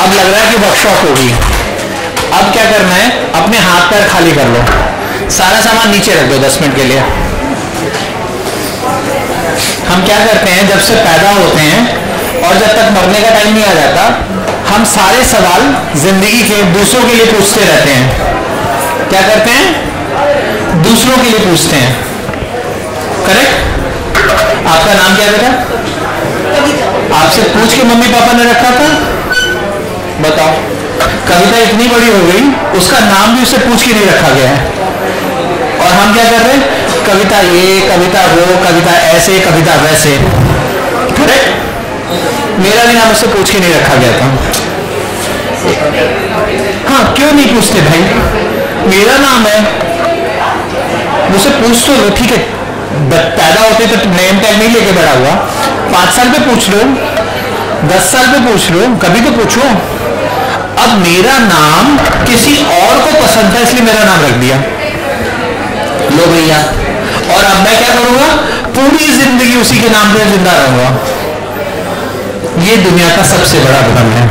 अब लग रहा है कि वर्कशॉप होगी। अब क्या करना है, अपने हाथ पैर खाली कर लो, सारा सामान नीचे रख दो 10 मिनट के लिए। हम क्या करते हैं, जब से पैदा होते हैं और जब तक मरने का टाइम नहीं आ जाता, हम सारे सवाल जिंदगी के दूसरों के लिए पूछते रहते हैं। क्या करते हैं, दूसरों के लिए पूछते हैं। करेक्ट? आपका नाम क्या बेटा? आपसे पूछ के मम्मी पापा ने रखा था? बताओ। कविता इतनी बड़ी हो गई, उसका नाम भी उससे पूछ के नहीं रखा गया है। और हम क्या कर रहे हैं, कविता ये, कविता वो, कविता ऐसे, कविता वैसे। करेक्ट? मेरा भी नाम उससे पूछ के नहीं रखा गया था। हाँ, क्यों नहीं पूछते भाई? मेरा नाम है, मुझसे पूछ तो लो, ठीक है। पैदा होते तो नेम टैग नहीं लेके बड़ा हुआ, 5 साल पे पूछ लो, 10 साल पे पूछ लो, कभी तो पूछो। अब मेरा नाम किसी और को पसंद था, इसलिए मेरा नाम रख दिया। लो भैया, और अब मैं क्या करूंगा, पूरी जिंदगी उसी के नाम पे जिंदा रहूंगा। ये दुनिया का सबसे बड़ा भ्रम है।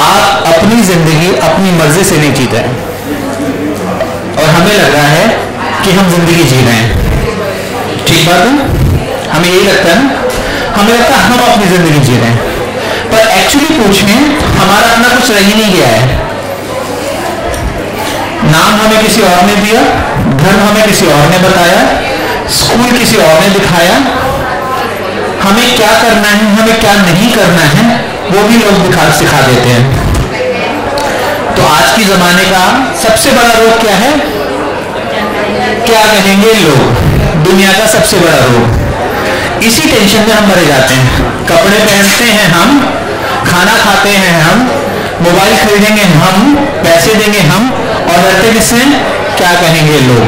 आप अपनी जिंदगी अपनी मर्जी से नहीं जीते हैं, और हमें लग रहा है कि हम जिंदगी जी रहे हैं। ठीक बात है, हमें यही लगता है ना, हमें लगता है हम अपनी जिंदगी जी रहे हैं, पर एक्चुअली पूछें हमारा अपना कुछ रह ही नहीं गया है। नाम हमें किसी और ने दिया, धर्म हमें किसी और ने बताया, स्कूल किसी और ने दिखाया, हमें क्या करना है, हमें क्या नहीं करना है, वो भी लोग सिखा देते हैं। तो आज की जमाने का सबसे बड़ा रोग क्या है? क्या कहेंगे लोग? दुनिया का सबसे बड़ा रोग। इसी टेंशन में हम मरे जाते हैं। कपड़े पहनते हैं हम, खाना खाते हैं हम, मोबाइल खरीदेंगे हम, पैसे देंगे हम, और डरते किससे? क्या कहेंगे लोग।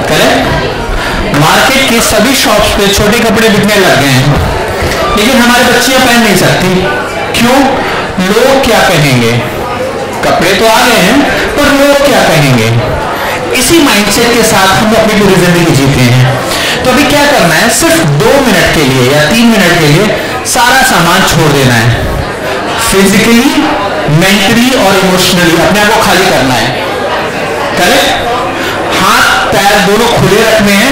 करेक्ट? मार्केट की सभी शॉप्स पे छोटे कपड़े बिकने लग गए हैं, लेकिन हमारी बच्चियां पहन नहीं सकती। क्यों? लोग क्या कहेंगे। कपड़े तो आ गए हैं, पर लोग क्या कहेंगे। इसी माइंडसेट के साथ हम अपनी पूरी जिंदगी जीते हैं। तो अभी क्या करना है, सिर्फ 2 मिनट के लिए या 3 मिनट के लिए सारा सामान छोड़ देना है। फिजिकली, मेंटली और इमोशनली अपने आप को खाली करना है। करेक्ट? हाथ पैर दोनों खुले रखने हैं,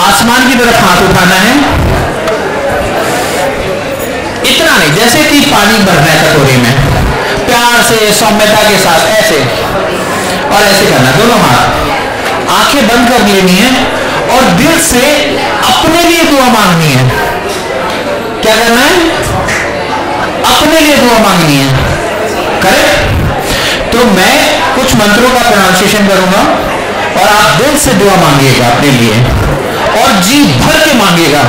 आसमान की तरफ हाथ उठाना है। इतना नहीं, जैसे कि पानी भरना है कटोरी में, प्यार से सौम्यता के साथ ऐसे और ऐसे करना, दोनों हाथ। आंखें बंद कर लेनी है और दिल से अपने लिए दुआ मांगनी है। क्या करना है? अपने लिए दुआ मांगनी है। करेक्ट? तो मैं कुछ मंत्रों का प्रोनाउंसिएशन करूंगा और आप दिल से दुआ मांगिएगा अपने लिए, और जी भर के मांगिएगा।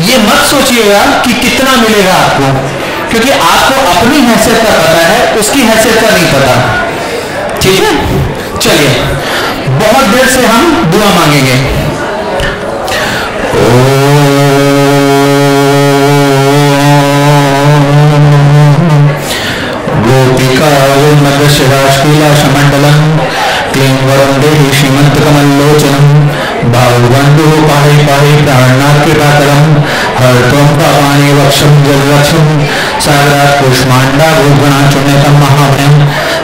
ये मत सोचिएगा कि कितना मिलेगा आपको, क्योंकि आपको अपनी हैसियत का पता है, उसकी हैसियत का नहीं पता। ठीक है? चलिए, बहुत देर से हम दुआ मांगेंगे। गोपिका मदशराशीलाशमंडलम क्लीं वरंदे श्रीमंतकमल्लोचनम भावबंधु पाहि पाहि प्राणनाथ कृपाकरम हरत्वं पापानि वक्षं जलरक्षं सागरात् कुष्मांडा भूगणाचुन्नतं महाभयं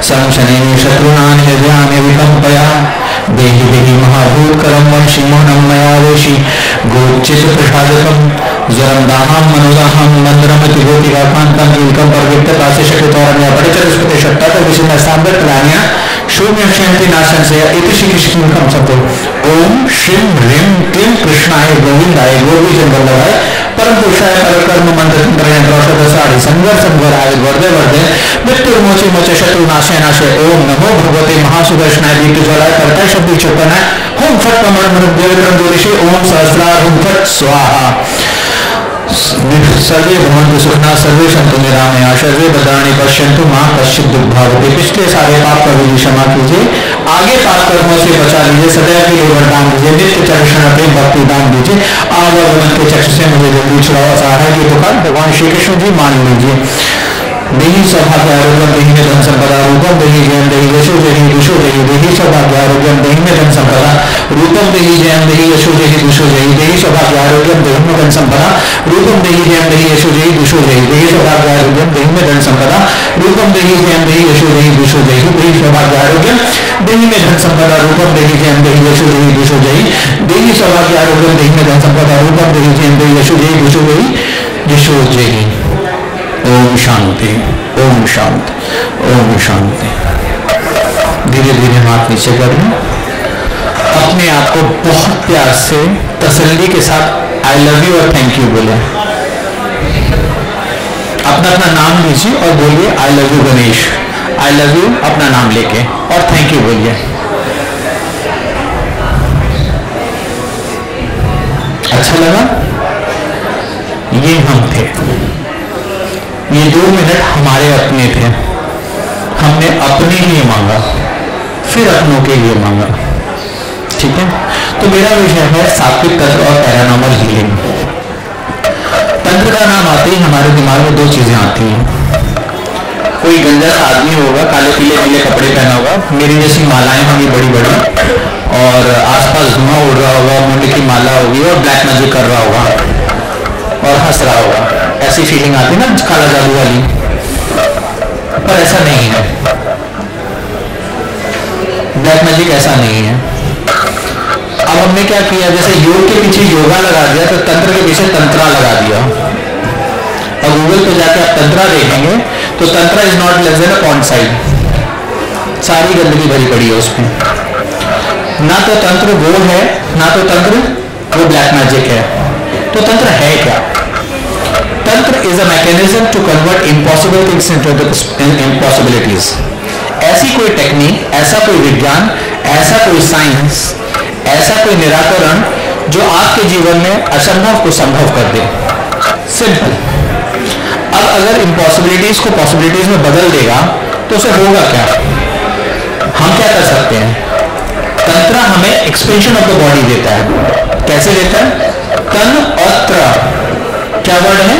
संशनेन शत्रूणां हृदयानि विकम्पया देहि देहि महाभूतकरं वंशीमोहनं मया वेशि गोचित प्रसादकं जरं दाहं मनोदाहं मंद्रमति गोपिकाकान्तं कीलकं परवित्तकासे शक्तितोरण्या परिचरस्पति शक्तात् विषिन्न साम्बरकलान्या शून्य क्षयन्ति नाशन से इति श्री कृष्ण कम सतो। ओम श्रीं ह्रीं क्लीं कृष्णाय गोविंदाय गोपीजनवल्लभाय परम पुरुषाय परकर्म मंत्रयंत्रौषधसारि संवर संवराय वर्धे वर्धे मृत्युर्मोचे मोचे शत्रु नाशे नाशे। ओम नमो भगवते महासुदर्शनाय दीप्तज्वालाय कर्ताय शक्ति चेतनाय हुम फट कमल देवत्रं ज्योतिषे ओम सहस्रार हुम फट स्वाहा। सर्वे भवन्तु सुखिनः सर्वे सन्तु निरामया सर्वे भद्राणि पश्यन्तु मां कश्चित् दुर्भावते। पिछले सारे पाप का भी क्षमा कीजिए, आगे पाप कर्मों से बचा लीजिए, सदैव के लिए वरदान दीजिए, नित्य चक्षुषण प्रेम भक्ति दान दीजिए। आवागमन के चक्षु से मुझे जल्दी छुड़ाओ, सहारा की पुकार भगवान श्री कृष्ण जी मान लीजिए। देहि सौभाग्य आरोग्यम देहि में धन संपदा रूपम देहि जयम देहि यशो देहि दुषो देहि देहि सौभाग्य आरोग्यम देहि में धन संपदा रूपम देहि जयम देहि यशो देहि दुषो देहि देहि सौभाग्य आरोग्यम देहि में धन संपदा रूपम देहि जयम देहि यशो देहि दुषो देहि देहि सौभाग्य आरोग्यम देहि में धन संपदा रूपम देहि जयम देहि यशो देहि दुषो देहि देहि सौभाग्य आरोग्यम देहि में धन संपदा रूपम देहि जयम देहि यशो देहि दुषो देहि देहि सौभाग्य आरोग्यम देहि में धन संपदा रूपम देहि जयम देहि यशो देहि दुषो देहि यशो देहि। ओम शांति, ओम शांति, ओम शांति। धीरे धीरे हाथ नीचे कर लें। अपने आप को बहुत प्यार से तसल्ली के साथ आई लव यू और थैंक यू बोले। अपना अपना नाम लीजिए और बोलिए I love you Ganesh, I love you अपना नाम लेके, और थैंक यू बोलिए। अच्छा लगा? ये हम थे, ये 2 मिनट हमारे अपने थे। हमने अपने लिए मांगा, फिर अपनों के लिए मांगा। ठीक है, तो मेरा विषय है सात्विक तंत्र और पैरानॉर्मल हीलिंग। तंत्र का नाम आते ही हमारे दिमाग में 2 चीजें आती हैं। कोई गंजा आदमी होगा, काले पीले नीले कपड़े पहना होगा, मेरी जैसी मालाएं होंगी बड़ी बड़ी, और आसपास धुआं उड़ रहा होगा, मुंड की माला होगी और ब्लैक मैजिक कर रहा होगा और हंस रहा होगा। ऐसी फीलिंग आती है ना, काला जादू वाली। पर ऐसा नहीं है, ब्लैक मैजिक ऐसा नहीं है। अब हमने क्या किया, जैसे योग के पीछे योगा लगा दिया तो तंत्र के पीछे तंत्रा लगा दिया। और गूगल पे जाके आप तंत्रा देखेंगे तो tantra is not less than a pond side. सारी गंदगी भरी पड़ी है उसमें। ना तो तंत्र वो है, ना तो तंत्र वो ब्लैक मैजिक है। तो तंत्र है क्या? तंत्र is a mechanism to convert impossible things into impossibilities. ऐसी कोई टेक्निक, ऐसा कोई विज्ञान, ऐसा कोई साइंस, ऐसा कोई निराकरण जो आपके जीवन में असंभव को संभव कर दे। सिंपल। अब अगर इम्पॉसिबिलिटीज को पॉसिबिलिटीज में बदल देगा तो उसे होगा क्या? हम क्या कर सकते हैं? तंत्र हमें एक्सपेंशन ऑफ द बॉडी देता है। कैसे देता है? तन और त्र, क्या वर्ड है?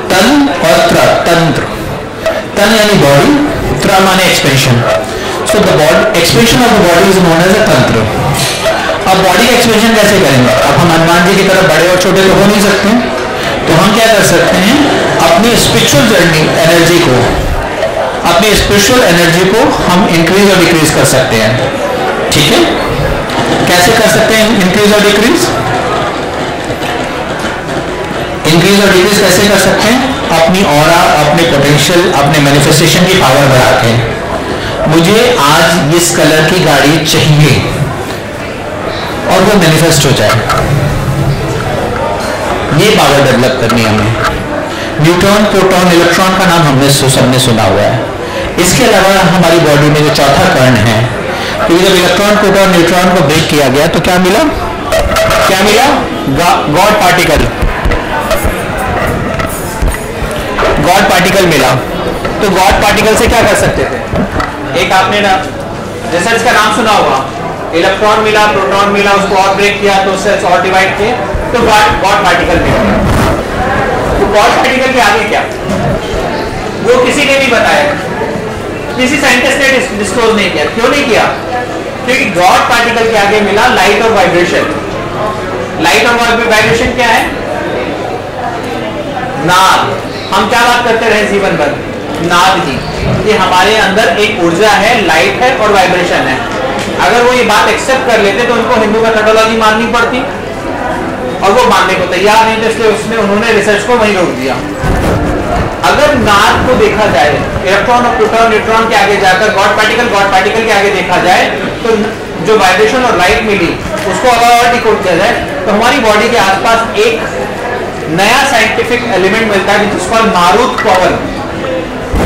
तन और त्र, तंत्र। तन यानी बॉडी, त्र माने expansion. So the body, expansion of the body is known as a tantra. अब बॉडी का एक्सपेंशन कैसे करेंगे? अब हम हनुमान जी की तरह बड़े और छोटे तो हो नहीं सकते, तो हम क्या कर सकते हैं? अपनी स्पिरिचुअल जर्नी एनर्जी को, अपनी स्पिरिचुअल एनर्जी को हम इंक्रीज और डिक्रीज कर सकते हैं। ठीक है, कैसे कर सकते हैं इंक्रीज और डिक्रीज? इंक्रीज और डिक्रीज कैसे कर सकते हैं? अपनी ऑरा, अपने पोटेंशियल, अपने मैनिफेस्टेशन की पावर बढ़ा के। मुझे आज इस कलर की गाड़ी चाहिए और वो मैनिफेस्ट हो जाए, ये पावर डेवलप करनी है हमें। न्यूट्रॉन, प्रोटॉन, इलेक्ट्रॉन का नाम हमने सबने सुना हुआ है। इसके अलावा हमारी बॉडी में जो चौथा कर्ण है, क्योंकि जब इलेक्ट्रॉन, प्रोटॉन, न्यूट्रॉन को ब्रेक किया गया तो क्या मिला? क्या मिला? God particle. गॉड पार्टिकल मिला। तो गॉड पार्टिकल से क्या कर सकते थे? एक आपने ना रिसर्च का नाम सुना होगा, इलेक्ट्रॉन मिला, प्रोटॉन मिला, उसको और ब्रेक किया तो उससे और डिवाइड किए तो गॉड पार्टिकल मिला। तो गॉड पार्टिकल के आगे क्या? वो किसी ने भी बताया, किसी साइंटिस्ट ने डिस्क्लोज नहीं किया। क्यों नहीं किया? क्योंकि गॉड पार्टिकल के आगे मिला लाइट और वाइब्रेशन। लाइट और वाइब्रेशन क्या है? नाद। हम क्या बात करते रहे जीवन भर? नाद की, कि हमारे अंदर एक ऊर्जा है, लाइट है और वाइब्रेशन है। अगर वो ये बात एक्सेप्ट कर लेते तो उनको हिंदू मेथोडोलॉजी माननी पड़ती, और वो मानने को तैयार नहीं थे, इसलिए उन्होंने रिसर्च को वहीं रोक दिया। अगर नाद को देखा जाए, इलेक्ट्रॉन और प्रोटॉन, न्यूट्रॉन के आगे जाकर गॉड पार्टिकल के आगे देखा जाए, तो जो वाइब्रेशन और लाइट मिली उसको अगर और डिकोड किया जाए तो हमारी बॉडी के आसपास एक नया साइंटिफिक एलिमेंट मिलता है जिसको मारुत पवन।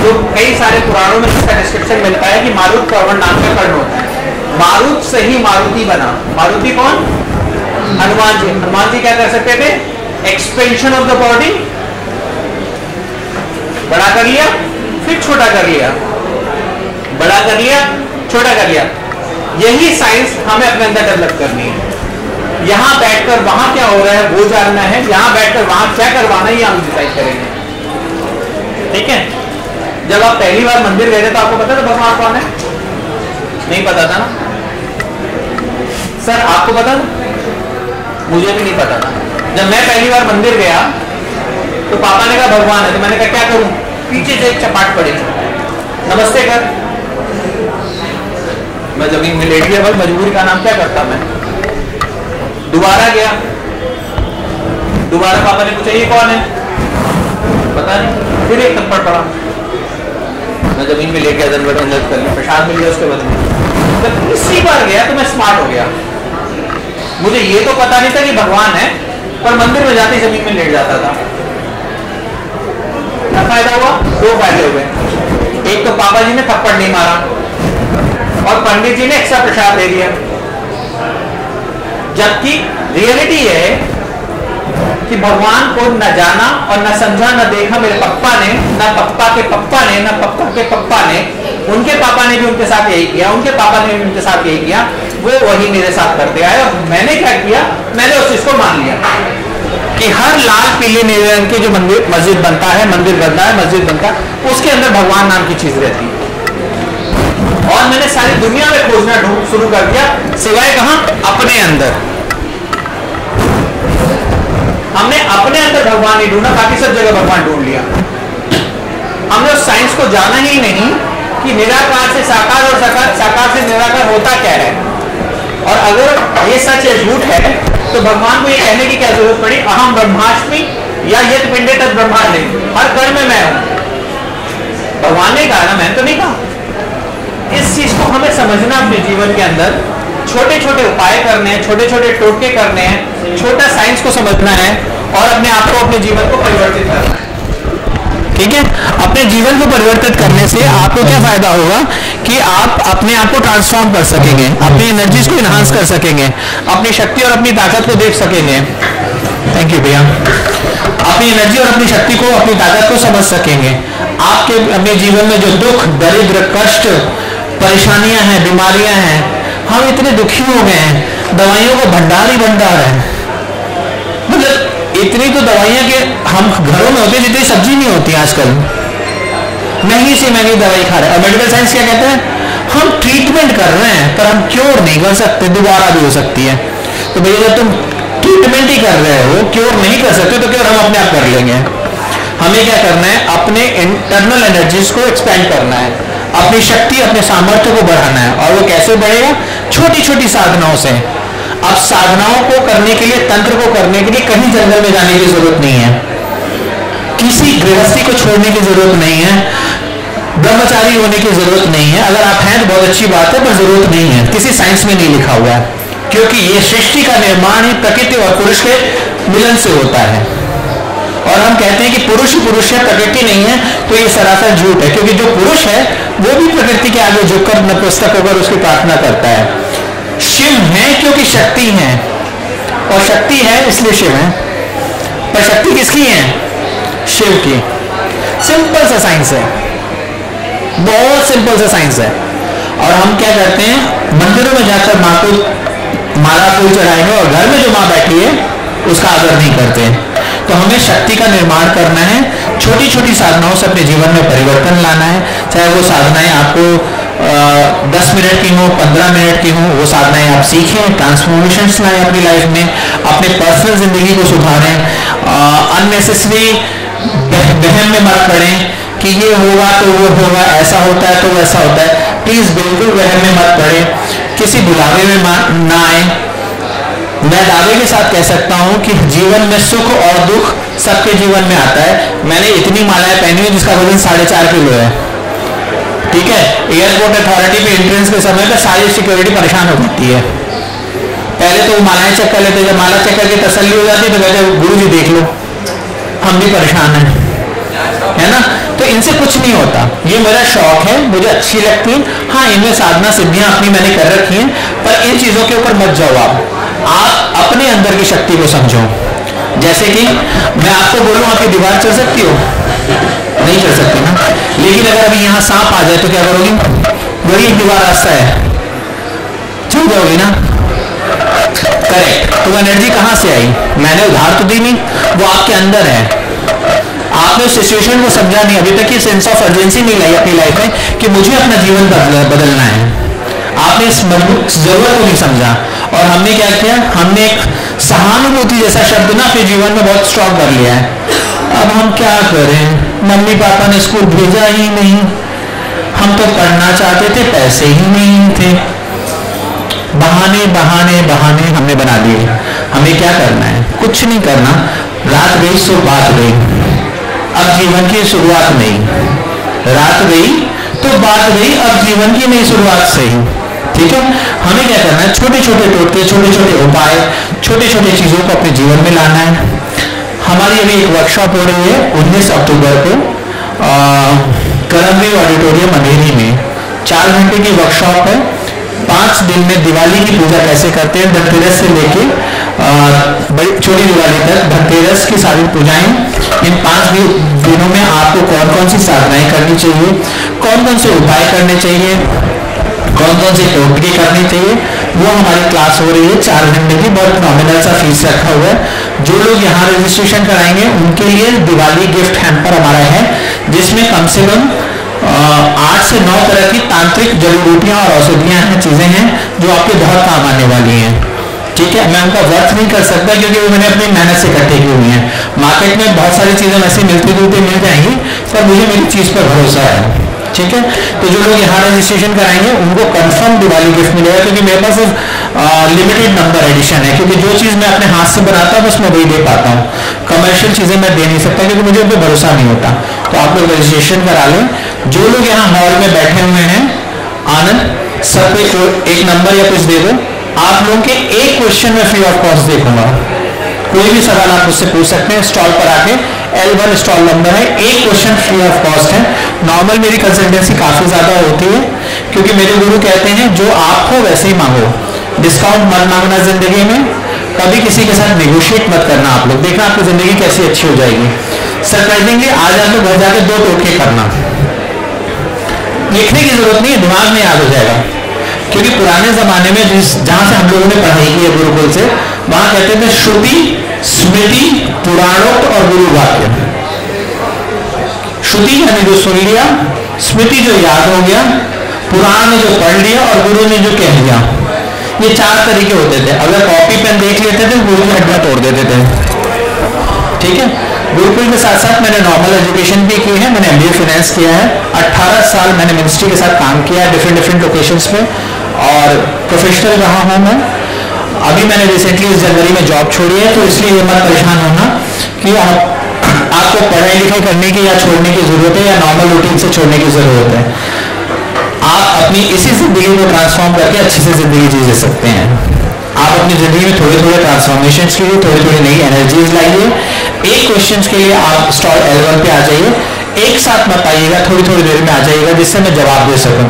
तो कई सारे पुराणों में इसका डिस्क्रिप्शन मिलता है कि मारुत पवन नाम का कर्ण होता है। मारुत से ही मारुति बना। मारुति कौन? हनुमान जी। हनुमान जी क्या कर सकते थे? एक्सपेंशन ऑफ द बॉडी, बड़ा कर लिया फिर छोटा कर लिया, बड़ा कर लिया छोटा कर लिया। यही साइंस हमें अपने अंदर डेवलप करनी है। यहां बैठकर वहां क्या हो रहा है वो जानना है, यहां बैठकर वहां क्या करवाना है ये हम डिसाइड करेंगे। ठीक है, जब आप पहली बार मंदिर गए थे तो आपको पता था भगवान कौन है? नहीं पता था ना सर? आपको पता था? मुझे भी नहीं पता था। जब मैं पहली बार मंदिर गया तो पापा ने कहा भगवान है, तो मैंने कहा क्या करूं? पीछे से एक चपाट पड़ी, नमस्ते कर। मैं जमीन में लेट गया, भाई मजबूरी का नाम क्या करता मैं। दोबारा गया, दोबारा पापा ने पूछा ये कौन है? पता नहीं, फिर एक थप्पड़ पड़ा। मैं जमीन में लेट गया, दंडवत कर ली, प्रसाद मिल गया उसके बदले। जब तीसरी बार गया तो मैं स्मार्ट हो गया। मुझे ये तो पता नहीं था कि भगवान है, पर मंदिर में जाते जमीन में लेट जाता था। क्या फायदा हुआ? 2 फायदे हुए। एक तो पापा जी ने थप्पड़ नहीं मारा और पंडित जी ने एक्स्ट्रा प्रसाद दे दिया। जबकि रियलिटी है कि भगवान को न जाना और न समझा न देखा मेरे पप्पा ने, न पप्पा के पप्पा ने, न पप्पा के पप्पा ने। उनके पापा ने भी उनके साथ यही किया, उनके पापा ने भी उनके साथ यही किया। वो वही मेरे साथ करते आए और मैंने क्या किया, मैंने उस चीज को मान लिया कि हर लाल पीले नीले रंग की जो मंदिर मस्जिद बनता है, मंदिर बनता है, मस्जिद बनता है, उसके अंदर भगवान नाम की चीज रहती है। और मैंने सारी दुनिया में खोजना शुरू कर दिया, सिवाय कहां? अपने अंदर। हमने अपने अंदर भगवान नहीं ढूंढा, बाकी सब जगह भगवान ढूंढ लिया। हमने उस साइंस को जाना ही नहीं कि निराकार से साकार और साकार से निराकार होता क्या है। और अगर ये सच है, झूठ है, तो भगवान को ये कहने की क्या जरूरत पड़ी? अहम ब्रह्मास्मि या यत पिंडे तद ब्रह्मांडे, हर कण में मैं हूं। भगवान ने कहा ना, मैंने तो नहीं कहा। इस चीज को हमें समझना अपने जीवन के अंदर, छोटे छोटे उपाय करने हैं, छोटे छोटे टोटके करने हैं, छोटा साइंस को समझना है और अपने आप को, अपने जीवन को परिवर्तित करना है। ठीक है? अपने जीवन को परिवर्तित करने से आपको क्या फायदा होगा कि आप अपने आप को ट्रांसफॉर्म कर सकेंगे, अपनी एनर्जीज को इनहांस कर सकेंगे, अपनी शक्ति और अपनी ताकत को देख सकेंगे। थैंक यू भैया। अपनी एनर्जी और अपनी शक्ति को, अपनी ताकत को समझ सकेंगे। आपके अपने जीवन में जो दुख, दरिद्र, कष्ट, परेशानियां हैं, बीमारियां हैं, हम इतने दुखी हो गए हैं, दवाइयों का भंडार ही भंडार है। मतलब इतनी तो दवाइयां के हम घरों में होते जितनी सब्जी नहीं होती आजकल, महंगी से महंगी दवाई खा रहे हैं। और मेडिकल साइंस क्या कहते हैं? हम ट्रीटमेंट कर रहे हैं पर हम क्योर नहीं कर सकते, दोबारा भी हो सकती है। तो भैया जब तुम ट्रीटमेंट ही कर रहे हो, क्योर नहीं कर सकते, तो क्योर हम अपने आप कर लेंगे। हमें क्या करना है? अपने इंटरनल एनर्जीज को एक्सपेंड करना है, अपनी शक्ति, अपने सामर्थ्य को बढ़ाना है। और वो कैसे बढ़ेगा? छोटी छोटी साधनाओं से। अब साधनाओं को करने के लिए, तंत्र को करने के लिए कहीं जंगल में जाने की जरूरत नहीं है, किसी गृहस्थी को छोड़ने की जरूरत नहीं है, ब्रह्मचारी होने की जरूरत नहीं है। अगर आप हैं तो बहुत अच्छी बात है, पर जरूरत नहीं है, किसी साइंस में नहीं लिखा हुआ है। क्योंकि ये सृष्टि का निर्माण ही प्रकृति और पुरुष के मिलन से होता है। और हम कहते हैं कि पुरुष ही पुरुष है, प्रकृति नहीं है, तो ये सरासर झूठ है। क्योंकि जो पुरुष है वो भी प्रकृति के आगे झुककर नतमस्तक होकर उसकी प्रार्थना करता है। शिव है क्योंकि शक्ति है, और शक्ति है इसलिए शिव है। पर शक्ति किसकी है? शिव की। सिंपल सा साइंस है, बहुत सिंपल सा साइंस है। और हम क्या करते हैं? मंदिरों में जाकर माँ को माला फूल चढ़ाएंगे और घर में जो माँ बैठी है उसका आदर नहीं करते। तो हमें शक्ति का निर्माण करना है, छोटी छोटी साधनाओं से अपने जीवन में परिवर्तन लाना है। चाहे वो साधनाएं आपको 10 मिनट की हो, 15 मिनट की हो, वो साधनाएं आप सीखें, ट्रांसफॉर्मेशंस लाएं अपनी लाइफ में, अपने पर्सनल जिंदगी को सुधारें। अननेसेसरी वहम में मत पड़ें कि ये होगा तो वो होगा, ऐसा होता है तो वैसा होता है। प्लीज बिल्कुल वहम में मत पड़े, किसी बुलावे में ना आए। मैं दावे के साथ कह सकता हूं कि जीवन में सुख और दुख सबके जीवन में आता है। मैंने इतनी मालाएं पहनी हुई जिसका वजन 4.5 किलो है। ठीक है? एयरपोर्ट अथॉरिटी पे एंट्रेंस के समय पे सारी सिक्योरिटी परेशान हो जाती है। पहले तो वो मालाएं चेक कर लेते, जब माला चेक करके तसल्ली हो जाती तो कहते गुरु जी देख लो, हम भी परेशान हैं, है ना? तो इनसे कुछ नहीं होता, ये मेरा शौक है, मुझे अच्छी लगती है। हाँ, इनमें साधना सिद्धियां अपनी मैंने कर रखी हैं, पर इन चीजों के ऊपर मत जाओ। आप अपने अंदर की शक्ति को समझो। जैसे कि मैं आपको बोलूं आपकी दीवार चल सकती हो? नहीं चल सकती ना। लेकिन अगर अभी यहां सांप आ जाए तो क्या करोगी? वही एक दीवार रास्ता है, चल जाओगी ना। करेक्ट। तो एनर्जी कहां से आई? मैंने उधार तो दी नहीं, वो आपके अंदर है। आपने उस सिचुएशन को समझा नहीं, अभी तक ये सेंस ऑफ अर्जेंसी नहीं लाई अपनी लाइफ में कि मुझे अपना जीवन बदलना है। आपने इस जरूरत को नहीं समझा, और हमने क्या किया, हमने एक सहानुभूति जैसा शब्द ना अपने जीवन में बहुत स्ट्रॉन्ग कर लिया है। अब हम क्या करें, मम्मी पापा ने स्कूल भेजा ही नहीं, हम तो पढ़ना चाहते थे, पैसे ही नहीं थे। बहाने बहाने बहाने हमने बना दिए। हमें क्या करना है, कुछ नहीं करना। रात गई सो बात गई, अब जीवन की शुरुआत नहीं। रात गई तो बात गई, अब जीवन की नई शुरुआत सही। ठीक है, हमें क्या करना है, छोटे छोटे टोटके, छोटे छोटे उपाय, छोटे छोटे चीजों को अपने जीवन में लाना है। हमारी अभी एक वर्कशॉप हो रही है 19 अक्टूबर को करमवीर ऑडिटोरियम अंधेरी में। 4 घंटे की वर्कशॉप है। 5 दिन में दिवाली की पूजा कैसे करते हैं, धनतेरस से लेके बड़ी छोटी दिवाली तक, धनतेरस की सारी पूजाएं। इन 5 दिनों में आपको कौन कौन सी साधनाएं करनी चाहिए, कौन कौन से उपाय करने चाहिए, कौन कौन से टोटके करने चाहिए, वो हमारी क्लास हो रही है 4 घंटे की। बहुत नॉमिनल सा फीस रखा हुआ है। जो लोग यहाँ रजिस्ट्रेशन कराएंगे उनके लिए दिवाली गिफ्ट हैम्पर हमारा है, जिसमें कम से कम 8 से 9 तरह की तांत्रिक जड़ी बूटियां और औषधियां हैं, चीजें हैं जो आपके बहुत काम आने वाली हैं। ठीक है, मैं उनका वर्थ नहीं कर सकता क्योंकि वो मैंने अपनी मेहनत से इकट्ठे की हुई हैं। मार्केट में बहुत सारी चीजें वैसे मिलती जुलती मिल जाएंगी, पर मुझे मेरी चीज पर भरोसा है। ठीक है, तो जो लोग यहाँ रजिस्ट्रेशन कराएंगे उनको कंफर्म दिवाली गिफ्ट मिलेगा, क्योंकि मेरे पास लिमिटेड नंबर एडिशन है, क्योंकि जो चीज मैं अपने हाथ से बनाता हूँ बस मैं वही दे पाता हूँ। कमर्शियल चीजें मैं दे नहीं सकता क्योंकि मुझे उन पर भरोसा नहीं होता। तो आप लोग रजिस्ट्रेशन करा लें। जो लोग यहाँ हॉल में बैठे हुए हैं, आनंद सब पे एक नंबर या कुछ दे दो। आप लोगों के एक क्वेश्चन में फ्री ऑफ कॉस्ट देखूंगा। कोई भी सवाल आप मुझसे पूछ सकते हैं स्टॉल पर आके। L1 स्टॉल नंबर है, एक क्वेश्चन फ्री ऑफ कॉस्ट है। नॉर्मल मेरी कंसल्टेंसी काफी ज्यादा होती है, क्योंकि मेरे गुरु कहते हैं जो आप हो वैसे ही मांगो, डिस्काउंट मत मांगना जिंदगी में, कभी किसी के साथ नेगोशिएट मत करना। आप लोग देखना आपकी जिंदगी कैसी अच्छी हो जाएगी। सरप्राइजिंगली आज आप लोग घर जाके 2 टोटके करना, लिखने की जरूरत नहीं है, दिमाग में याद हो जाएगा। क्योंकि पुराने जमाने में जहां से हम लोगों ने पढ़ाई की है गुरुकुल से, वहां कहते थे श्रुति, स्मृति, पुराणोक्त और गुरु वाक्य। श्रुति यानी जो सुन लिया, स्मृति जो याद हो गया, पुराण ने जो पढ़ लिया और गुरु ने जो कह दिया। ये 4 तरीके होते थे। अगर कॉपी पेन देख लेते थे गुरु की हड्डियां तोड़ देते थे। ठीक है, गुरुकुल के साथ साथ मैंने नॉर्मल एजुकेशन भी की है। मैंने MBA फाइनेंस किया है। 18 साल मैंने मिनिस्ट्री के साथ काम किया है डिफरेंट लोकेशंस पे, और प्रोफेशनल रहा हूं मैं। अभी मैंने रिसेंटली इस जनवरी में जॉब छोड़ी है, तो इसलिए ये मत परेशान होना कि आपको पढ़ाई लिखाई करने की या छोड़ने की जरूरत है, या नॉर्मल रूटीन से छोड़ने की जरूरत है। आप अपनी इसी जिंदगी को ट्रांसफॉर्म करके अच्छी से जिंदगी जी सकते हैं। आप अपनी जिंदगी में थोड़े थोड़े ट्रांसफॉर्मेशन के लिए थोड़ी थोड़ी नई एनर्जीज लाइए। एक क्वेश्चन के लिए आप स्टॉल L1 पे आ जाइए, एक साथ मत आइएगा, थोड़ी थोड़ी देर में आ जाइएगा, जिससे मैं जवाब दे सकूं।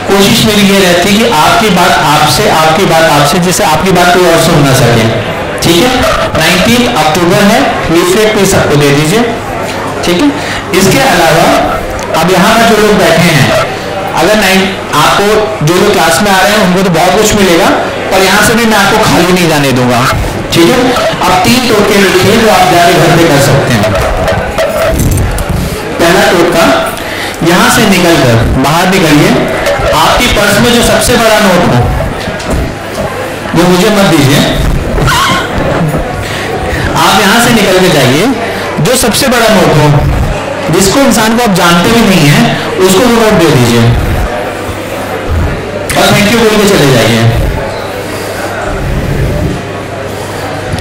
कोशिश मेरी ये रहती है कि आपकी बात आपसे, जिससे आपकी बात कोई और सुन ना सके। ठीक है, 19 अक्टूबर है, लीफलेट पे सबको दे दीजिए। ठीक है, इसके अलावा अब यहाँ पर जो लोग बैठे हैं, अगर आपको जो लोग क्लास में आ रहे हैं उनको तो बहुत कुछ मिलेगा, पर यहाँ से भी मैं आपको खाली नहीं जाने दूंगा। ठीक है, अब 3 टोटके लिखिए जो आप जाके घर पे कर सकते हैं। पहला टोटका, यहां से निकलकर बाहर निकलिए, आपकी पर्स में जो सबसे बड़ा नोट हो वो मुझे मत दीजिए। आप यहां से निकल के जाइए, जो सबसे बड़ा नोट हो, जिसको इंसान को आप जानते भी नहीं है, उसको वो नोट दे दीजिए और थैंक यू बोल के चले जाइए।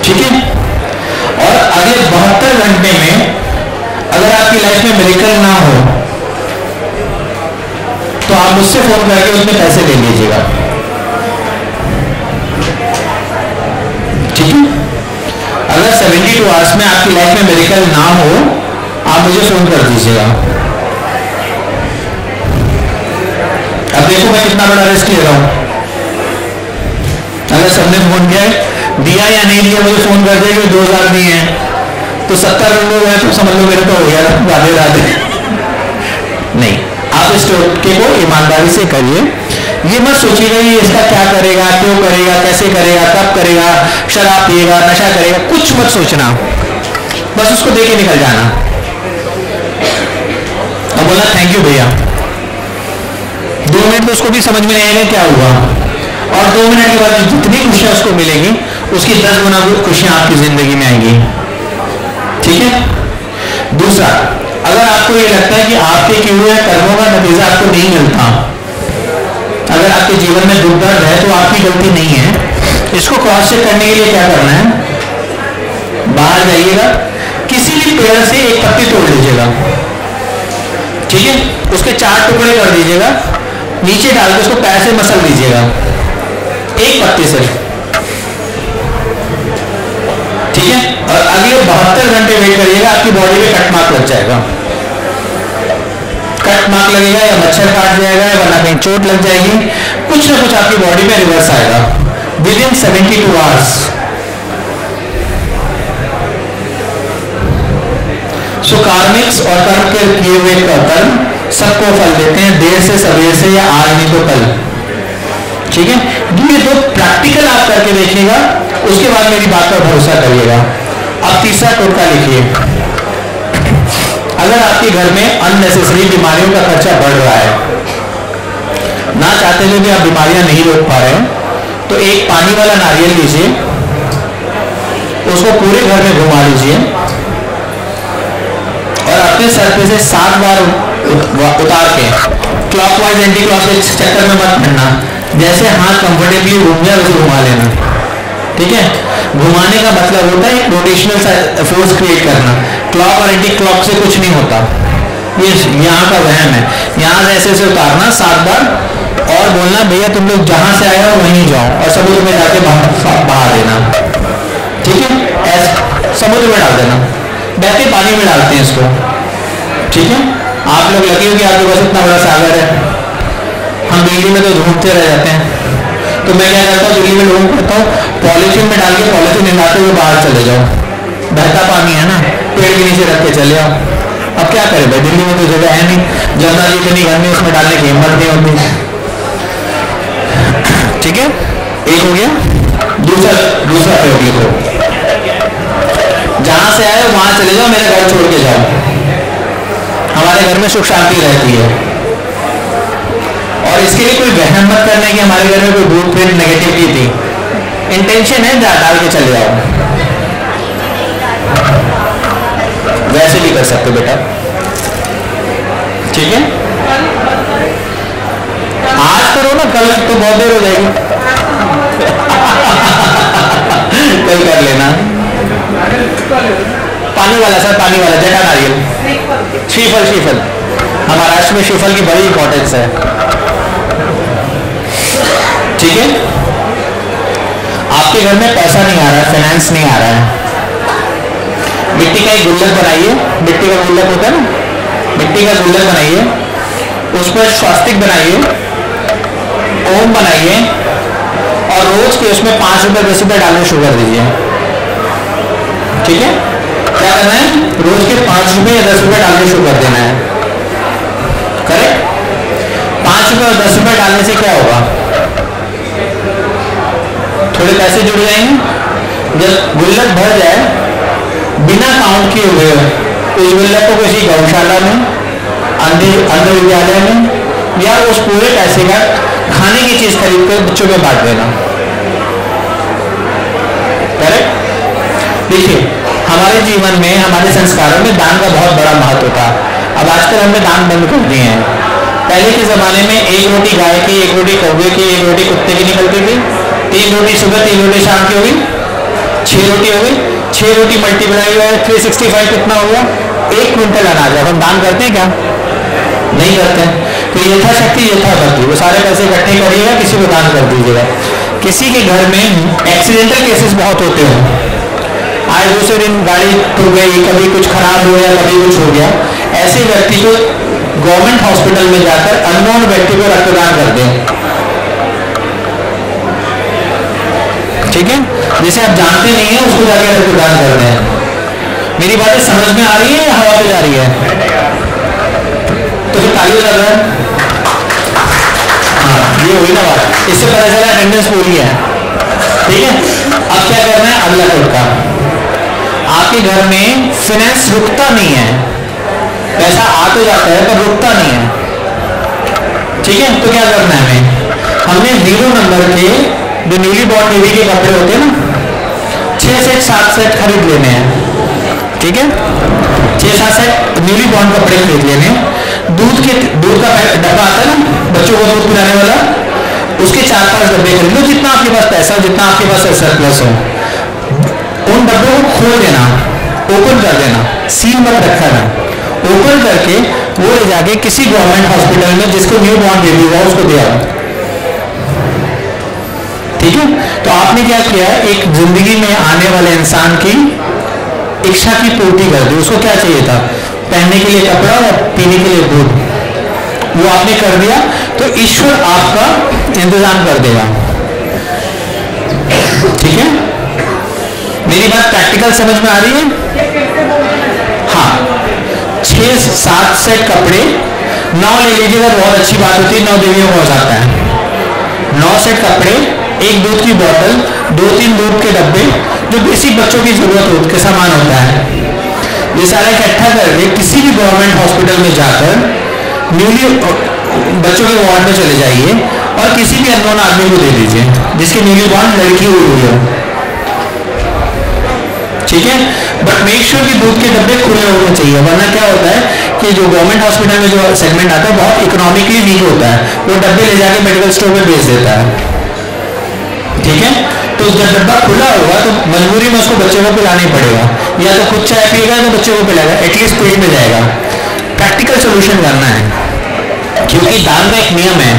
ठीक है, और अगले 72 घंटे में अगर आपकी लाइफ में मिरेकल ना हो तो आप मुझसे फोन करके उसमें पैसे ले लीजिएगा। ठीक है, अगर 72 आवर्स में आपकी लाइफ में मिरेकल ना हो, आप मुझे फोन कर दीजिएगा। अब देखो मैं कितना बड़ा रिस्क ले रहा हूं। अगर सबने फोन दिया या नहीं दिया, मुझे फोन कर दिया कि 2000 दिए हैं, तो 70 लोग हैं, तो समझ लो मेरे तो हो गया, राधे राधे। नहीं, आप इस टोटके को ईमानदारी से करिए। ये मत सोचिएगा ये इसका क्या करेगा, क्यों करेगा, कैसे करेगा, कब करेगा, शराब पिएगा, नशा करेगा, कुछ मत सोचना, बस उसको दे के निकल जाना। अब बोला थैंक यू भैया। 2 मिनट में उसको भी समझ में नहीं आएगा क्या हुआ, और 2 मिनट के बाद जितनी खुशियां उसको मिलेगी उसकी 10 गुना खुशियां आपकी जिंदगी में आएंगी। ठीक है। दूसरा, अगर आपको ये लगता है कि आपके किए हुए कर्मों का नतीजा आपको नहीं मिलता, अगर आपके जीवन में दुख दर्द है तो आपकी गलती नहीं है। इसको क्रॉस चेक करने के लिए क्या करना है, बाहर जाइएगा, किसी भी पेड़ से एक पत्ती तोड़ लीजिएगा, ठीक है, उसके 4 टुकड़े कर दीजिएगा, नीचे डाल के उसको पैर से मसल दीजिएगा, एक पत्ती से, ठीक है। और अगले 72 घंटे वेट करिएगा, आपकी बॉडी में कट मार्क लग जाएगा, कट मार्क लगेगा या मच्छर काट जाएगा या वरना कहीं चोट लग जाएगी, कुछ ना कुछ आपकी बॉडी में रिवर्स आएगा विदिन 72 आवर्स। सो कार्मिक्स और कर्म के किए हुए कर्म सबको फल देते हैं, देर से सवेर से या आज नहीं तो कल। ठीक है, ये 2 प्रैक्टिकल आप करके देखिएगा, उसके बाद मेरी बात पर भरोसा करिएगा। अब तीसरा टोटका लिखिए, अगर आपके घर में अननेसेसरी बीमारियों का खर्चा बढ़ रहा है, ना चाहते हुए भी आप बीमारियां नहीं रोक पा रहे हैं, तो एक पानी वाला नारियल लीजिए, उसको पूरे घर में घुमा लीजिए और अपने सर पे से 7 बार उतार के क्लॉकवाइज एंटी क्लॉकवाइज चक्कर में मत फिरना, जैसे हाथ कंफर्टेबली घूम जाए वैसे घुमा लेना। ठीक है, घुमाने का मतलब होता है रोटेशनल फोर्स क्रिएट करना, क्लॉक और एंटी क्लॉक से कुछ नहीं होता, ये यहाँ का वहम है। यहाँ से ऐसे उतारना 7 बार और बोलना भैया तुम लोग जहां से आए हो वहीं जाओ, और समुद्र में जाके बहा देना। ठीक है, ऐसे समुद्र में डाल देना, बहते पानी में डालते हैं इसको। ठीक है, आप लोग लगे हो कि आपके पास इतना बड़ा सागर है, हम दिल्ली में तो ढूंढते रह जाते हैं, तो मैं क्या करता हूँ, दिल्ली में लोगों को कहता हूँ पॉलिथीन में डाल के पॉलिथीन हिलाते हुए बाहर चले जाओ, बहता पानी है ना, पेड़ के नीचे रख के चले आओ। अब क्या करें भाई, दिल्ली में तो जगह है नहीं, जमुना जी इतनी घर में उसमें डालने की हिम्मत नहीं होती। ठीक है, एक हो गया। दूसरा प्रयोग लिखो, जहां से आए वहां चले जाओ, मेरा घर छोड़ के जाओ, हमारे घर में सुख शांति रहती है। और इसके लिए कोई वहम मत करना कि हमारे घर में कोई भूत प्रेत नेगेटिविटी थी, इंटेंशन है डाल के चले जाओ, वैसे भी कर सकते बेटा। ठीक है, आज करो ना, कल तो बहुत देर हो जाएगी, कल कर लेना। पानी वाला सर, पानी वाला जटा नारियल, श्रीफल, महाराष्ट्र में श्रीफल की बड़ी इंपॉर्टेंस है। ठीक है, आपके घर में पैसा नहीं आ रहा है, फाइनेंस नहीं आ रहा है, मिट्टी का एक गुल्लक बनाइए, मिट्टी का गुल्लक होता है ना, मिट्टी का गुल्लक बनाइए, उस पर स्वास्तिक बनाइए, ओम बनाइए, और रोज के उसमें 5 रुपए 10 रुपए डालने शुरू कर दीजिए। ठीक है, क्या करना है, रोज के 5 रुपए या 10 रुपए डालने शुरू कर देना है। करेक्ट, 5 रुपए और 10 रुपए डालने से क्या होगा, थोड़े पैसे जुड़ जाएंगे। जब गुल्लक भर जाए, बिना काउंट किए हुए उस गुल्लक को किसी गौशाला में, अंध विद्यालय में, या उस पूरे पैसे का खाने की चीज खरीद कर बच्चों में बांट देना। करेक्ट। देखिए, हमारे जीवन में, हमारे संस्कारों में दान का बहुत बड़ा महत्व था। अब आजकल हमने दान बंद कर दिए हैं। पहले के जमाने में 1 रोटी गाय की, 1 रोटी कौवे की, 1 रोटी कुत्ते की निकलती थी, 3 रोटी सुबह, 3 रोटी शाम की होगी, 6 रोटी हो गई, 6 रोटी मल्टीप्लाई हुआ है 365 कितना हो गया, 1 क्विंटल अनाज। अब हम दान करते हैं क्या, नहीं करते। तो यथाशक्ति यथाभक्ति, वो सारे पैसे इकट्ठे करिएगा, किसी को दान कर दीजिएगा। किसी के घर में एक्सीडेंटल केसेस बहुत होते हैं, आज दूसरे दिन गाड़ी टूट गई, कभी कुछ खराब हो गया, कभी कुछ हो गया, ऐसे व्यक्ति को गवर्नमेंट हॉस्पिटल में जाकर अननोन व्यक्ति को रक्तदान कर दें। ठीक है, जिसे आप जानते नहीं है उसको जाकर रक्तदान कर दें। मेरी बातें समझ में आ रही है या हवा पे जा रही है, तो फिर ताली लग रहा है। हाँ, ये हुई ना बात, इससे पता चला अटेंडेंस पूरी है। ठीक है, अब क्या करना है, अगला टोटका। आपके घर में फाइनेंस रुकता नहीं है, पैसा आ तो जाता है पर रुकता नहीं है। ठीक है, तो क्या करना है हमने 0 नंबर के जो न्यूली बॉर्न बेबी के कपड़े होते हैं ना 6 सेट 7 सेट खरीद लेने हैं। ठीक है, 6-7 सेट न्यूली बॉर्न कपड़े खरीद लेने हैं। दूध का डब्बा आता है ना बच्चों को दूध पिलाने वाला, उसके 4-5 डब्बे खरीद लो, जितना आपके पास पैसा हो, जितना आपके पास सरप्लस हो। उन डब्बों को खोल देना, ओपन कर देना, सील मत रखा ना, ओपन करके वो ले जाके किसी गवर्नमेंट हॉस्पिटल में जिसको न्यू बॉर्न बेबी हुआ उसको दिया। ठीक है, तो आपने क्या किया, एक जिंदगी में आने वाले इंसान की इच्छा की पूर्ति कर दी। उसको क्या चाहिए था, पहनने के लिए कपड़ा और पीने के लिए दूध, वो आपने कर दिया, तो ईश्वर आपका इंतजाम कर देगा। ठीक है, मेरी बात प्रैक्टिकल समझ में आ रही है? हाँ, 6-7 सेट कपड़े 9 ले लीजिएगा, बहुत अच्छी बात होती है, 9 देवियों को हो जाता है। 9 सेट कपड़े, 1 दूध की बोतल, 2-3 दूध के डब्बे, जो बेसिक बच्चों की जरूरत होती के सामान होता है, ये सारा इकट्ठा करके किसी भी गवर्नमेंट हॉस्पिटल में जाकर न्यूली बच्चों के वार्ड में चले जाइए और किसी भी अननोन आदमी को दे दीजिए जिसकी न्यूली बॉर्न लड़की हुई हो। ठीक है, बट मेक श्योर कि दूध के डब्बे खुले होने चाहिए, वरना क्या होता है कि जो गवर्नमेंट हॉस्पिटल में जो सेगमेंट आता है बहुत इकोनॉमिकली वीक होता है, वो डब्बे ले जाके मेडिकल स्टोर में बेच देता है। ठीक है, तो जब डब्बा खुला होगा तो मजबूरी में उसको बच्चे को पिलाना ही पड़ेगा, या तो खुद चाय पिएगा तो बच्चे को पिलाएगा, एटलीस्ट पेट में जाएगा। प्रैक्टिकल सोल्यूशन करना है, क्योंकि दान का एक नियम है,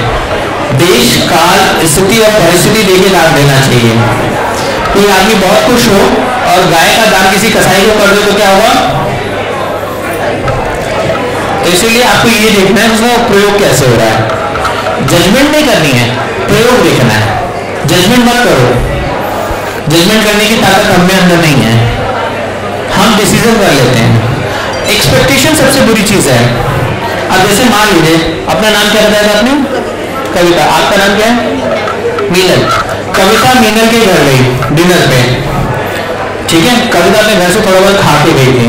देश काल स्थिति और परिस्थिति देके दान देना चाहिए। कोई आदमी बहुत खुश हो और गाय का दान किसी कसाई को कर दे तो क्या होगा? तो इसलिए आपको ये देखना है उसका प्रयोग कैसे हो रहा है। जजमेंट नहीं करनी है, प्रयोग देखना है। जजमेंट मत करो, जजमेंट करने की ताकत हम में अंदर नहीं है, हम डिसीजन कर लेते हैं। एक्सपेक्टेशन सबसे बुरी चीज है। अब जैसे मान लीजिए, अपना नाम क्या बताया था आपने? कविता। आपका नाम क्या है? मीनल। कविता मीनल के घर गई डिनर पे। ठीक है, कविता अपने घर से थोड़ा बहुत खा के गई थी।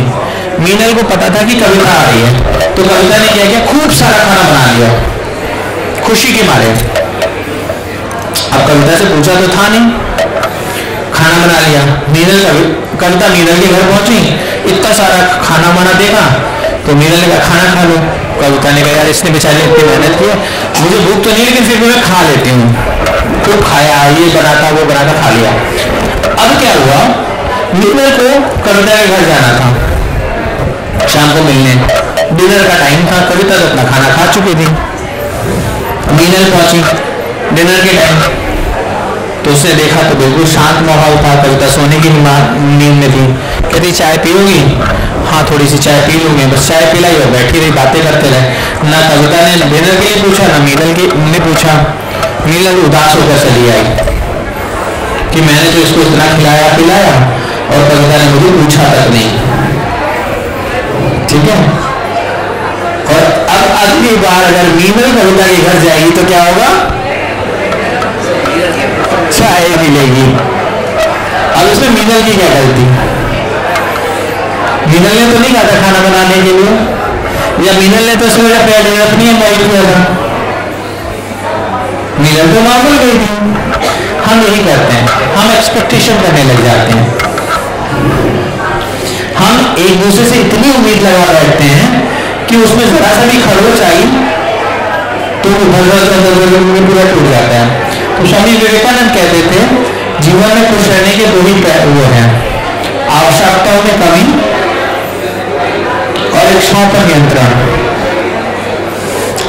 मीनल को पता था कि कविता आ रही है, तो कविता ने क्या किया, खूब सारा खाना बना लिया खुशी के मारे। अब कविता से पूछा तो था नहीं, खाना बना लिया। कविता मीनल के घर पहुंची, इतना सारा खाना बना देखा तो मीनल ने कहा खाना खा लो। कविता ने कहा यार इसने बेचारे इतनी मेहनत की है, मुझे भूख तो नहीं लेकिन फिर भी मैं खा लेती हूँ। तो खाया, ये बनाता वो बनाता, खा लिया। अब क्या हुआ, मीनल को कविता के घर जाना था शाम को मिलने, डिनर का टाइम था, कविता तो अपना खाना खा चुकी थी। मीनल पहुंची डिनर के टाइम, तो उसने देखा तो बिल्कुल शांत माहौल था, कविता सोने की नींद में थी। कहती चाय पियोगी? हाँ थोड़ी सी चाय पी लूंगी। बस चाय पिलाई और बैठी रही, बातें करते रहे। ना कविता ने डिनर के लिए पूछा, ना मीनल ने पूछा। मीनल उदास होकर चली आई कि मैंने तो इसको इतना खिलाया पिलाया और कविता ने मुझे पूछा तक नहीं। ठीक है, और अब अगली बार अगर मीनल कविता के घर जाएगी तो क्या होगा, चाय मिलेगी। अब इसमें मीनल की क्या गलती? मीनल ने तो नहीं कहा था खाना बनाने के लिए, या मीनल ने तो उसमें पहले अपनी इन्वाइट किया था, मीनल तो नॉर्मल गई थी। हम यही करते हैं, हम एक्सपेक्टेशन करने लग जाते हैं, हम एक दूसरे से इतनी उम्मीद लगा बैठते हैं कि उसमें जरा सा भी खरोच आई तो पूरा टूट जाता है। तो स्वामी विवेकानंद कहते थे जीवन में खुश रहने के 2 ही वो हैं, आवश्यकताओं में कमी और इच्छाओं पर नियंत्रण।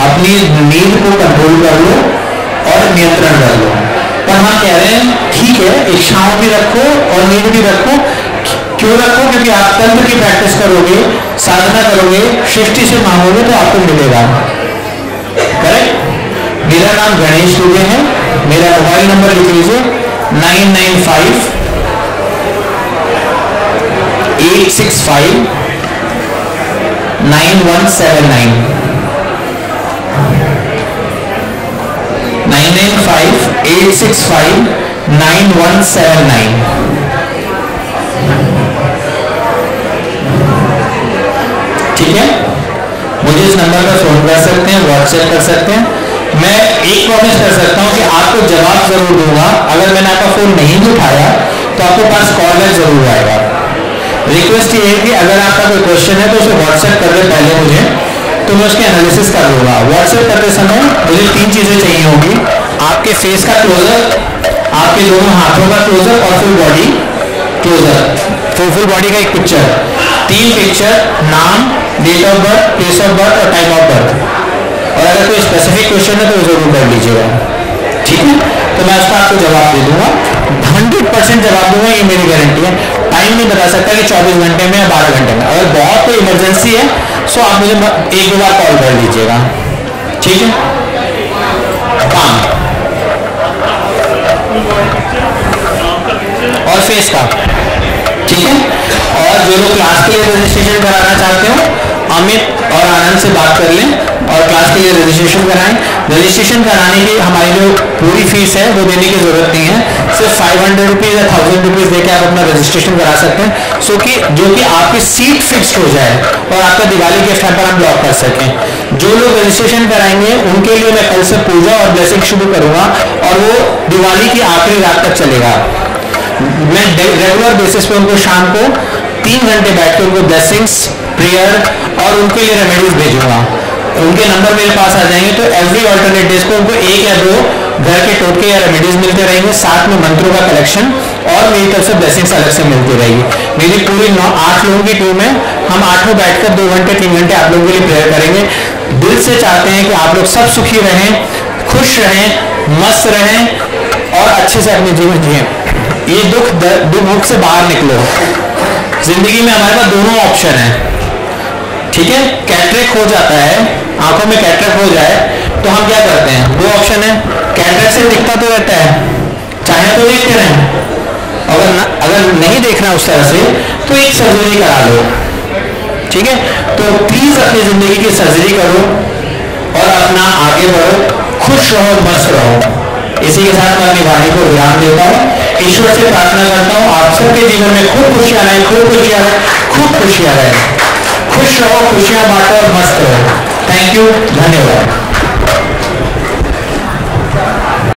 अपनी नींद को कंट्रोल कर लो और नियंत्रण कर लो। पर हम कह रहे हैं ठीक है, इच्छाओं भी रखो और नींद भी रखो। क्यों रखो? क्योंकि आप तंत्र की प्रैक्टिस करोगे, साधना करोगे, सृष्टि से मांगोगे तो आपको मिलेगा। करेक्ट? मेरा नाम गणेश दुबे है, मेरा मोबाइल नंबर लिख लीजिए 9958659179 9958659179। ठीक है, मुझे इस नंबर पर फोन कर सकते हैं, व्हाट्सएप कर सकते हैं। मैं एक प्रॉमिस कर सकता हूँ कि आपको जवाब जरूर दूंगा। अगर मैंने आपका फोन नहीं भी उठाया तो आपके पास कॉल बैक जरूर आएगा। रिक्वेस्ट ये है कि अगर आपका कोई क्वेश्चन है तो उसे व्हाट्सएप कर दे पहले मुझे, तो मैं उसके एनालिसिस कर लूंगा। व्हाट्सएप करते समय मुझे 3 चीजें चाहिए होगी, आपके फेस का क्लोजर, आपके दोनों हाथों का क्लोजर और full body closure, full body का एक पिक्चर, 3 पिक्चर, नाम, date of birth, place of birth और टाइम ऑफ बर्थ। और अगर कोई स्पेसिफिक क्वेश्चन है तो जरूर कर लीजिएगा, ठीक है? तो मैं उसका आपको जवाब दे दूंगा, 100% जवाब दूंगा, ये मेरी गारंटी है। टाइम नहीं बता सकता कि 24 घंटे में या 12 घंटे में। अगर बहुत कोई इमरजेंसी है तो आप मुझे 1-2 बार कॉल कर लीजिएगा, ठीक है? काम और फेस का, ठीक है? और जो लोग क्लास के लिए रजिस्ट्रेशन कराना चाहते हो, अमित और आनंद से बात कर लें और क्लास के लिए रजिस्ट्रेशन कराएं। रजिस्ट्रेशन कराने की हमारी जो पूरी फीस है वो देने की जरूरत नहीं है, सिर्फ 500 रुपीज़ या 1000 रुपीज़ देकर आप अपना रजिस्ट्रेशन करा सकते हैं, जो कि आपकी सीट फिक्स्ड हो जाए और आपका दिवाली के टाइम पर हम ब्लॉक कर सकें। जो लोग रजिस्ट्रेशन कराएंगे उनके लिए मैं कल से पूजा और ब्लेसिंग शुरू करूंगा और वो दिवाली की आखिरी रात तक चलेगा। मैं रेगुलर बेसिस पे उनको शाम को 3 घंटे बैठ के उनको ब्लेसिंग्स, प्रेयर और उनके लिए रेमेडीज भेजूंगा। उनके नंबर मेरे पास आ जाएंगे तो एवरी ऑल्टरनेट डेज को उनको 1 या 2 घर के टोटके या रेमेडीज मिलते रहेंगे, साथ में मंत्रों का कलेक्शन और मेरी तरफ से ब्लेसिंग्स अलग से मिलती रहेगी। मेरी पूरी 8 लोगों की टीम है, हम 8 बैठकर 2 घंटे 3 घंटे आप लोगों के लिए प्रेयर करेंगे। दिल से चाहते हैं कि आप लोग सब सुखी रहें, खुश रहें, मस्त रहें और अच्छे से अपने जीवन जिए। ये दुख से बाहर निकलो। जिंदगी में हमारे पास दोनों ऑप्शन है, ठीक है? कैटरेक्ट हो जाता है, आंखों में कैटरेक्ट हो जाए तो हम क्या करते हैं? 2 ऑप्शन है, कैटरेक्ट से दिखता तो रहता है, चाहे तो देखते रहें, अगर नहीं देखना उस तरह से तो एक सर्जरी करा लो, ठीक है? तो प्लीज अपनी जिंदगी की सर्जरी करो और अपना आगे बढ़ो, खुश रहो, मस्त रहो। इसी के साथ मैं अपनी वाणी को विराम देता हूँ। ईश्वर से प्रार्थना करता हूँ आप सबके जीवन में खूब खुशियां रहे, खूब खुशियां रहे, खूब खुशियां रहे। खुश रहो, खुशियां बांटो और मस्त रहो। थैंक यू, धन्यवाद।